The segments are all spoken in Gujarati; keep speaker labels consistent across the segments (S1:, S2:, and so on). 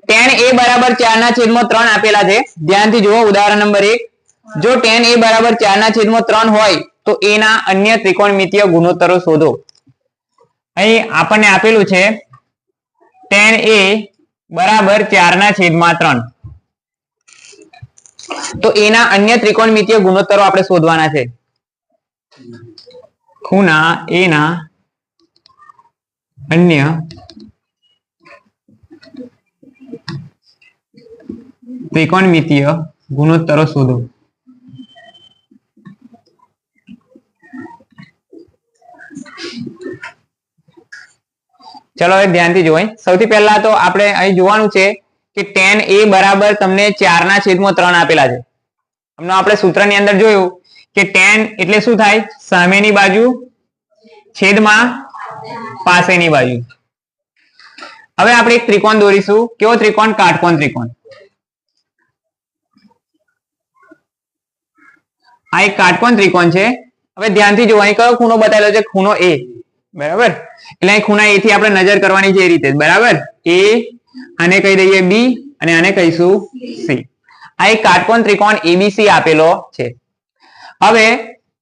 S1: tan a બરાબર 4/3 આપેલા છે. ધ્યાનથી જુઓ ઉદાહરણ નંબર 1. જો tan a બરાબર 4/3 હોય તો a ના અન્ય ત્રિકોણમિતીય ગુણોત્તરો શોધો. અહીં આપણને આપેલું છે tan a બરાબર 4/3. તો a ના અન્ય ત્રિકોણમિતીય ગુણોત્તરો આપણે શોધવાના છે. ખૂણા a ના અન્ય ત્રિકોણમિતીય ગુણોત્તરો શોધો. ચલો હવે ધ્યાનથી જોઈ. સૌથી પહેલા તો આપણે અહીં જોવાનું છે કે tan a બરાબર તમને 4/3 આપેલા છે. હમણાં આપણે સૂત્રની અંદર જોયું કે tan એટલે શું થાય? સામેની બાજુ છેદમાં પાસેની બાજુ. હવે આપણે એક ત્રિકોણ દોરીશું. કેવો ત્રિકોણ? કાટકોણ ત્રિકોણ. આ એક કાટકોણ ત્રિકોણ છે. હવે ધ્યાનથી જો અહીં કયો ખૂણો બતાવેલો છે? ખૂણો a. બરાબર. એટલે અહીં ખૂણા a થી આપણે નજર કરવાની છે એ રીતે. બરાબર. a આને કહી દઈએ b અને આને કહીશું c. આ એક કાટકોણ ત્રિકોણ abc આપેલો છે. હવે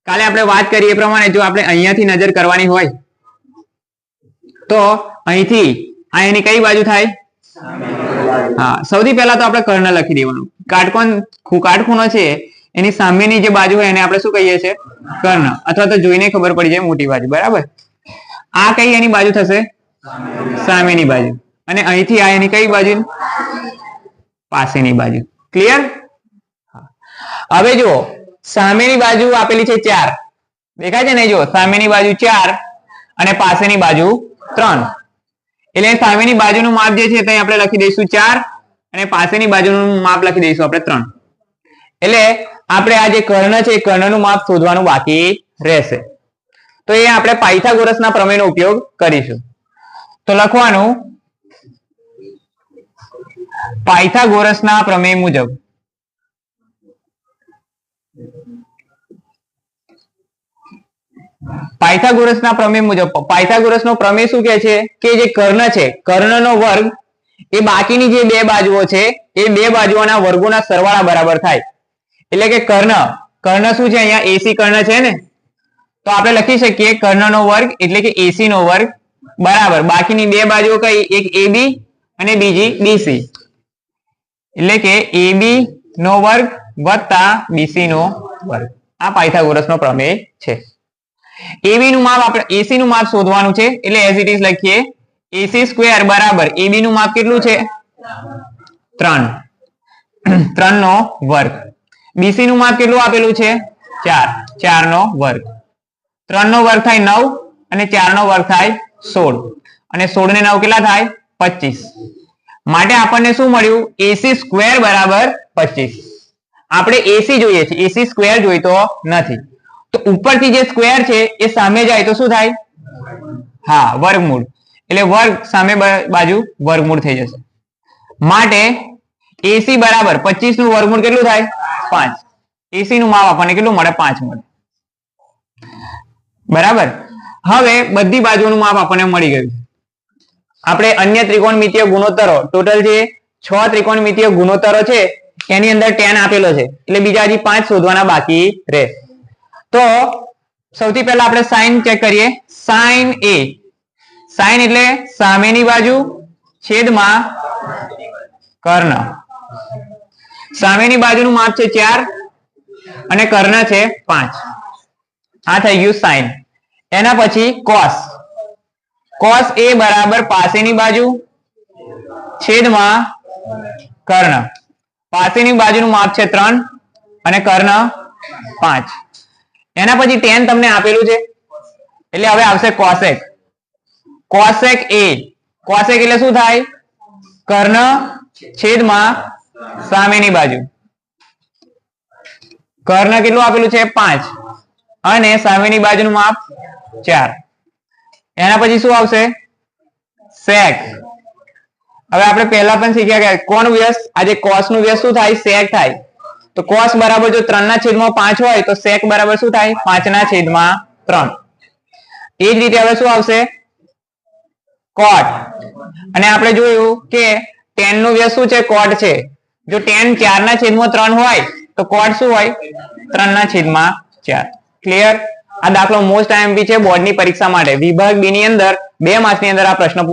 S1: કાલે આપણે વાત કરી એ પ્રમાણે જો આપણે અહીંયાથી નજર કરવાની હોય તો અહીંથી આ એની કઈ બાજુ થાય? હા, સૌથી પહેલા તો આપણે કર્ણ લખી દેવાનું. કાટખૂણો છે એની સામેની જે બાજુ હોય એને આપણે શું કહીએ છીએ? કર્ણ. અથવા તો જોઈને ખબર પડી જાય મોટી બાજુ. બરાબર. આ કઈ એની બાજુ થશે? સામેની બાજુ. અને અહીંથી આ એની કઈ બાજુ? પાસેની બાજુ. ક્લિયર? હવે જુઓ, સામેની બાજુ આપેલી છે 4. દેખાય છે ને? જો સામેની બાજુ 4 અને પાસેની બાજુ 3. એટલે સામેની બાજુનું માપ જે છે તે આપણે લખી દઈશું 4 અને પાસેની બાજુનું માપ લખી દઈશું આપણે 3. એટલે આપણે આ જે કર્ણ છે એ કર્ણનું માપ શોધવાનું બાકી રહેશે. તો એ આપણે પાયથાગોરસના પ્રમેયનો ઉપયોગ કરીશું. તો લખવાનું પાયથાગોરસના પ્રમેય મુજબ પાયથાગોરસના પ્રમેય મુજબ પાયથાગોરસનો પ્રમેય શું કહે છે કે જે કર્ણ છે કર્ણનો વર્ગ એ બાકીની જે બે બાજુઓ છે એ બે બાજુઓના વર્ગોના સરવાળા બરાબર થાય. એટલે કે કર્ણ શું છે? અહીંયા AC કર્ણ છે ને, તો આપણે લખી શકીએ કર્ણનો વર્ગ એટલે કે AC નો વર્ગ બરાબર બાકીની બે બાજુઓ કઈ? એક AB અને બીજી BC. એટલે કે AB નો વર્ગ વત્તા BC નો વર્ગ. આ પાયથાગોરસનો પ્રમેય છે. AB નું માપ આપણે AC નું માપ શોધવાનું છે. એટલે એઝ ઇટ ઇઝ લખીએ AC² બરાબર AB નું માપ કેટલું છે? 3 નો વર્ગ. BC નું માપ કેટલું આપેલું છે? 4 નો વર્ગ. 3 નો વર્ગ થાય 9 અને 4 નો વર્ગ થાય 16 અને 16 ને 9 કેટલા થાય? 25. માટે આપણને શું મળ્યું? AC² બરાબર 25. આપણે AC જોઈએ છે, AC² જોઈતો નથી. તો ઉપરથી જે સ્ક્વેર છે એ સામે જાય તો શું થાય? હા, વર્ગમૂળ. એટલે વર્ગ સામે બાજુ વર્ગમૂળ થઈ જશે. માટે AC બરાબર 25 નું વર્ગમૂળ કેટલું થાય? 5. AC નું માપ આપણને કેટલું મળે? 5 મળે. બરાબર. હવે બધી બાજુનું માપ આપણને મળી ગયું. આપણે અન્ય ત્રિકોણમિતીય ગુણોત્તરો ટોટલ જે 6 ત્રિકોણમિતીય ગુણોત્તરો છે એની અંદર tan આપેલો છે. એટલે બીજા હજી 5 શોધવાના બાકી રહે. તો સૌથી પહેલા આપણે sin ચેક કરીએ. sin A. sin એટલે સામેની બાજુ છેદમાં કર્ણ. સામેની બાજુનું માપ છે 4 અને કર્ણ છે 5. આ થઈ ગયું sin. એના પછી cos. cos A બરાબર પાસેની બાજુ છેદમાં કર્ણ. પાસેની બાજુનું માપ છે 3 અને કર્ણ 5. એના પછી tan તમને આપેલું છે એટલે હવે આવશે cosec. cosec A. cosec એટલે શું થાય? કર્ણ છેદમાં સામેની બાજુ. કર્ણ કેટલું આપેલું છે? 5 અને સામેની બાજુનું માપ 4. એના પછી શું આવશે? sec. હવે આપણે પહેલા પણ શીખ્યા કે કોણ વ્યસ્ત? આજે cos નું વ્યસ્ત શું થાય? sec થાય. તો cos બરાબર જો 3/5 હોય તો sec બરાબર શું થાય? 5/3. એ જ રીતે હવે શું આવશે? cot. અને આપણે જોયું કે tan નું વ્યસ્ત શું છે? cot છે. જો tan 4/3 હોય તો cot શું હોય? 3/4. ક્લિયર? આ દાખલો મોસ્ટ આઈએમપી છે બોર્ડની પરીક્ષા માટે. વિભાગ બી ની અંદર 2 માર્ક્સની અંદર આ પ્રશ્ન પૂછાય.